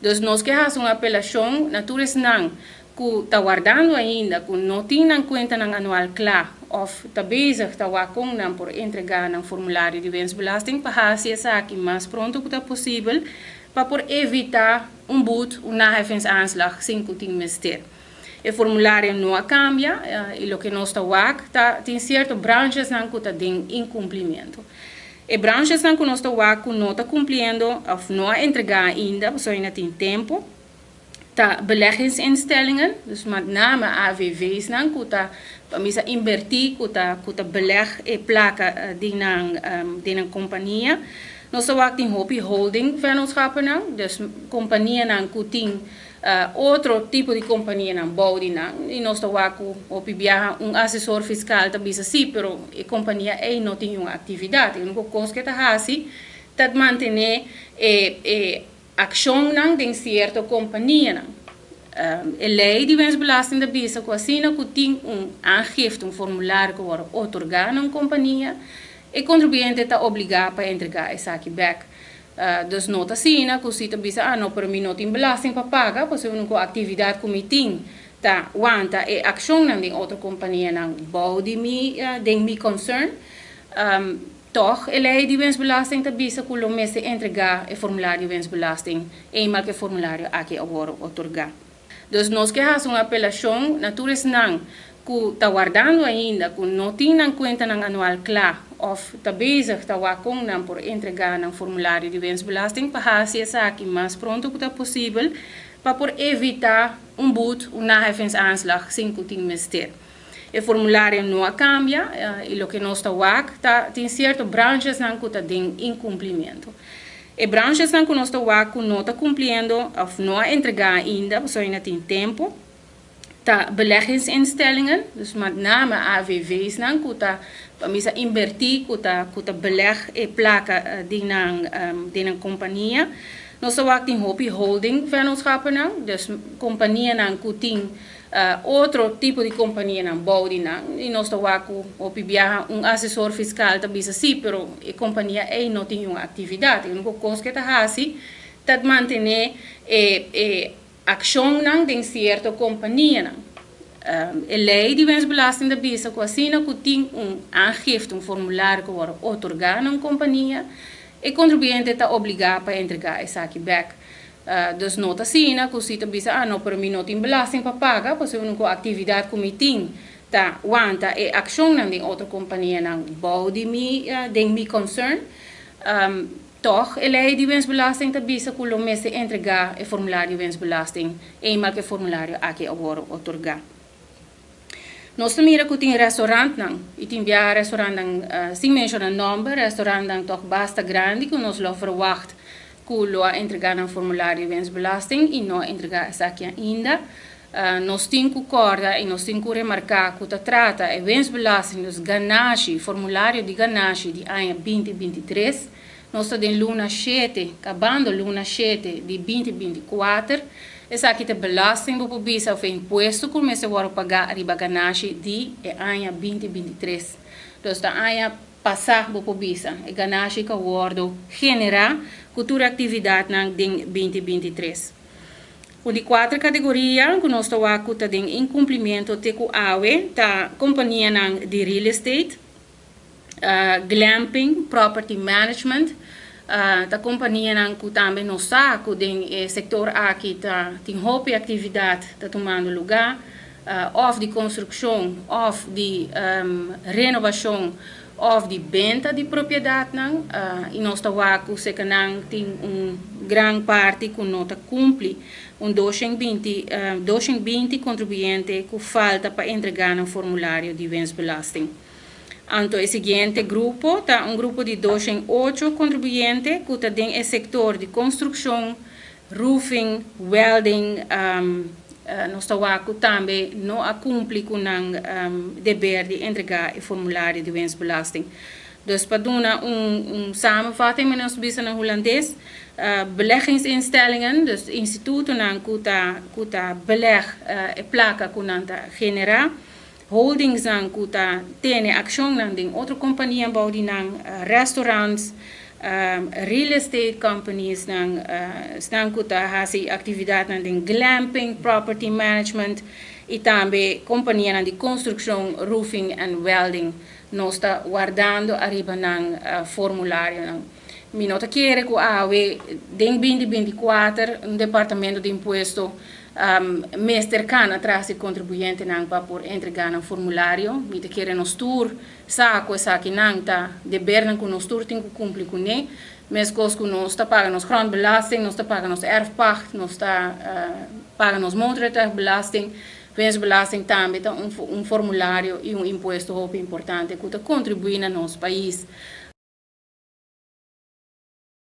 Dus nós que fazemos uma apelação, natureza não, que está guardando ainda, que não tem em conta no anual claro, ou está bezig, está com por entregar no formulário de wensbelasting, para fazer isso aqui mais pronto que possível, para por evitar boete, naheffingsaanslag sem que tenha mistério. O formulário não cambia, e o que nós tem certas branches que têm incumprimento. E branches que nós não está cumprindo, ou não entregar ainda, só ainda tem tempo. Tá beleggingsinstellingen, dus met name AVV's, que tá para invertir, que tá beleg e placa de een companhia. Nós temos ook holding vennootschappen, dus companhia que tem outro tipo de companhia na bouwding, e nós temos ook assessor fiscal também assim, pero a companhia não tem uma atividade, a única coisa que está fazendo é manter ação de certa companhia. A lei de wensbelasting da bisa com assina que tem aangifte, formulário que wordt otorgado na companhia, e contribuinte está obrigado para entregar esse aqui back. Dus nota assina que se bisa não para mim não tem belasting para pagar, porque eu não com atividade que me tem, tá wanta e ação na de outra companhia na bouw de mi concern. Toch, a lei de wensbelasting te bisa que o mês entregar o formulário de wensbelasting, eenmaal que o formulário aqui agora otorgado. Dus nós que fazemos uma apelação, natureza não, que está guardando ainda, que não tem em conta no anual claro, ou está bezig, está com por entregar no formulário de wensbelasting, para fazer isso aqui mais pronto que possível, para por evitar boete, naheffingsaanslag sem que tenha mistério. O formulário não cambia, e o que nós tem certas branches que têm incumprimento. E branches que nós não está cumprindo, ou não entregar ainda, só ainda tem tempo. Tá beleggingsinstellingen, dus met name AVV's, que está para invertir, que tá beleg e placa de een companhia. Nós temos ook holding vennootschappen, dus companhia que tem outro tipo de companhia na bouwding, e nós temos ook assessor fiscal também assim, pero a companhia não tem uma atividade, a única coisa que está fazendo é manter ação de certa companhia. A lei de wensbelasting da bisa com assina que tem aangifte, formulário que wordt otorgado na companhia, e contribuinte está obrigado para entregar esse aqui back. Dus nota assina que se bisa não para mim não tem belasting para pagar, porque eu não com atividade que me tem, tá wanta e ação na de outra companhia na bouw de mi concern. Toch, a lei de wensbelasting te bisa que o mês entregar o formulário de wensbelasting, eenmaal que o formulário aqui agora otorgado. Nós também tem restaurante, e tem via restaurante, sem mencionar nome, restaurante toch basta grande, que nós lo verwacht, que lo entregar no formulário de wensbelasting, e não entregar essa aqui ainda. Nós temos que corda e nós temos que remarcar que trata a wensbelasting, dos ganache, formulário de ganache de ano 2023, nós temos luna 7, acabando luna 7 de 2024, essa aqui é belasting do bisa ou imposto que começa a pagar a ganache de ano 2023. Então, está ano passar do bisa, a ganache que o generar cultura atividade em 2023. O de 4 categorias que nós estamos em incumprimento de a companhia de real estate, glamping, property management, a companhia que também não está no setor aqui tem roupa atividade está tomando lugar, ou de construção, ou de renovação, ou de venda de propriedade, e nós estamos tem grande parte que não cumpre 220 contribuinte que falta para entregar no formulário de wensbelasting. Então, o seguinte grupo está grupo de 208 contribuintes que está no setor de construção, roofing, welding, nós estamos também não cumpre com o dever de entregar o formulário de wensbelasting. Dus para dar samenvatting met ons bisa na holandês, beleggingsinstellingen, dus instituten que tá beleg placa que generar, holdings que tem ação em outra companhia bouwding, restaurants, real estate companies estão com a atividade de glamping, property management e também companhia de construção, roofing and welding. Nós está guardando arriba no formulário. Mi nota quer que a em 2024 um departamento de imposto meester kan atrás de contribuinte nang para por entregar um formulário. Mi te quer nos tour saco nang ta de bernan com nos tour tem que cumprir com né. Mas cos que nós está pagando nos grondbelasting, nós está pagando nos erfpacht, nós está pagando nos motorrijtuigbelasting. Winstbelasting também um formulário e imposto muito importante que contribui no nosso país.